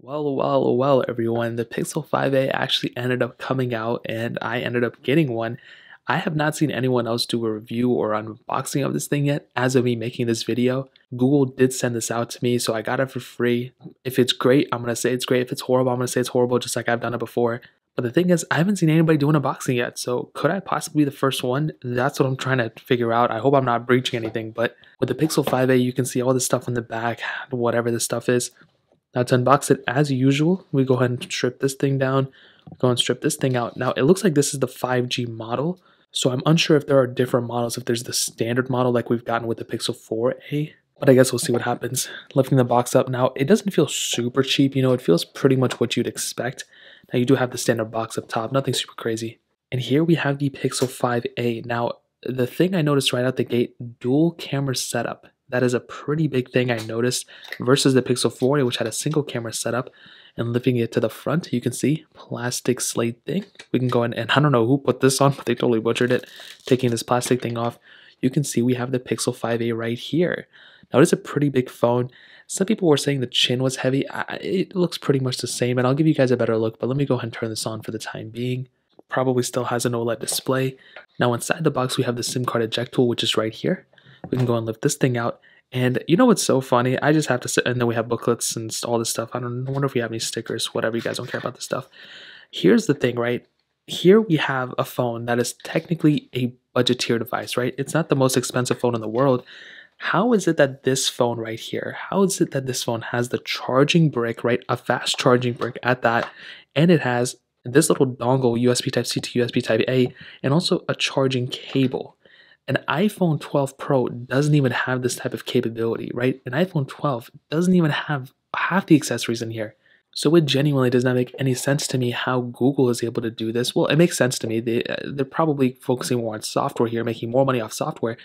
Well, everyone. The Pixel 5a actually ended up coming out and I ended up getting one. I have not seen anyone else do a review or unboxing of this thing yet as of me making this video. Google did send this out to me, so I got it for free. If it's great, I'm going to say it's great. If it's horrible, I'm going to say it's horrible, just like I've done it before. But the thing is, I haven't seen anybody do an unboxing yet, so could I possibly be the first one? That's what I'm trying to figure out. I hope I'm not breaching anything, but with the Pixel 5a, you can see all this stuff in the back, whatever this stuff is. Now to unbox it, as usual, we go ahead and strip this thing down, go and strip this thing out. Now it looks like this is the 5G model, so I'm unsure if there are different models, if there's the standard model like we've gotten with the Pixel 4a, but I guess we'll see what happens. Lifting the box up now, it doesn't feel super cheap, it feels pretty much what you'd expect. Now you do have the standard box up top, nothing super crazy. And here we have the Pixel 5a. Now the thing I noticed right out the gate, dual camera setup. That is a pretty big thing I noticed versus the Pixel 4a, which had a single camera setup. And lifting it to the front, you can see plastic slate thing. We can go in, and I don't know who put this on, but they totally butchered it. Taking this plastic thing off, you can see we have the Pixel 5a right here. Now it is a pretty big phone. Some people were saying the chin was heavy. It looks pretty much the same, and I'll give you guys a better look, but let me go ahead and turn this on for the time being. Probably still has an OLED display. Now inside the box, we have the SIM card eject tool, which is right here. We can go and lift this thing out. And you know what's so funny? I just have to sit, and then we have booklets and all this stuff. I wonder if we have any stickers, whatever. You guys don't care about this stuff. Here's the thing, right? Here we have a phone that is technically a budget-tier device, right? It's not the most expensive phone in the world. How is it that this phone right here, how is it that this phone has the charging brick, right? A fast charging brick at that, and it has this little dongle, USB Type-C to USB Type-A, and also a charging cable. An iPhone 12 Pro doesn't even have this type of capability, right? An iPhone 12 doesn't even have half the accessories in here. So it genuinely does not make any sense to me how Google is able to do this. Well, it makes sense to me. They're probably focusing more on software here, making more money off software.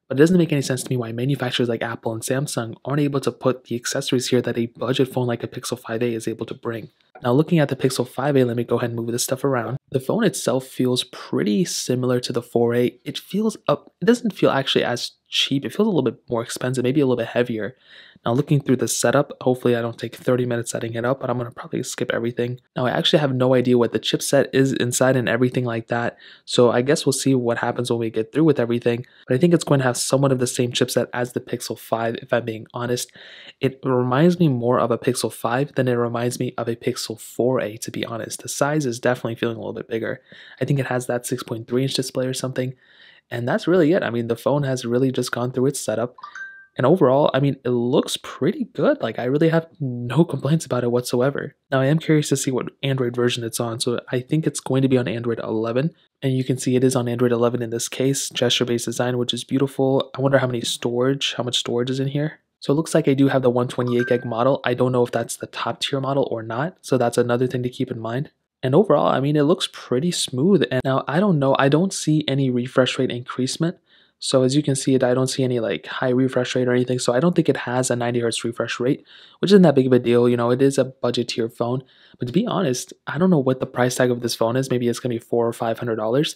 But it doesn't make any sense to me why manufacturers like Apple and Samsung aren't able to put the accessories here that a budget phone like a Pixel 5a is able to bring. Now looking at the Pixel 5a, let me go ahead and move this stuff around. The phone itself feels pretty similar to the 4a. It feels up, it doesn't feel actually as cheap. It feels a little bit more expensive, maybe a little bit heavier. Now looking through the setup, hopefully I don't take 30 minutes setting it up, but I'm going to probably skip everything. Now I actually have no idea what the chipset is inside and everything like that. So I guess we'll see what happens when we get through with everything. But I think it's going to have somewhat of the same chipset as the Pixel 5, if I'm being honest. It reminds me more of a Pixel 5 than it reminds me of a Pixel 4a, to be honest. The size is definitely feeling a little bit bigger. I think it has that 6.3-inch display or something. And that's really it. I mean, the phone has really just gone through its setup. And overall, I mean, it looks pretty good. Like, I really have no complaints about it whatsoever. Now, I am curious to see what Android version it's on. So I think it's going to be on Android 11. And you can see it is on Android 11 in this case. Gesture-based design, which is beautiful. I wonder how much storage is in here. So it looks like I do have the 128 gig model. I don't know if that's the top tier model or not. So that's another thing to keep in mind. And overall, I mean, it looks pretty smooth. And now, I don't know. I don't see any refresh rate increasement. So as you can see, I don't see any like high refresh rate or anything. So I don't think it has a 90 Hz refresh rate, which isn't that big of a deal. It is a budget tier phone. But to be honest, I don't know what the price tag of this phone is. Maybe it's going to be $400 or $500.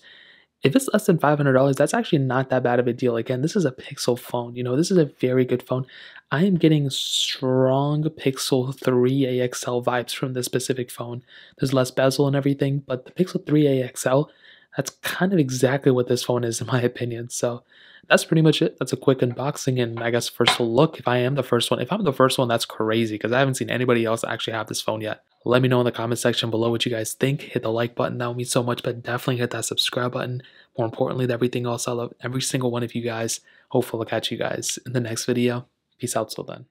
If it's less than $500, that's actually not that bad of a deal. Again, this is a Pixel phone. This is a very good phone. I am getting strong Pixel 3a XL vibes from this specific phone. There's less bezel and everything, but the Pixel 3a XL, that's kind of exactly what this phone is in my opinion. So that's pretty much it. That's a quick unboxing and I guess first look. If I am the first one, if I'm the first one, that's crazy because I haven't seen anybody else actually have this phone yet. Let me know in the comment section below what you guys think. Hit the like button, that would mean so much, but definitely hit that subscribe button. More importantly than everything else, I love every single one of you guys. Hopefully I'll catch you guys in the next video. Peace out till then.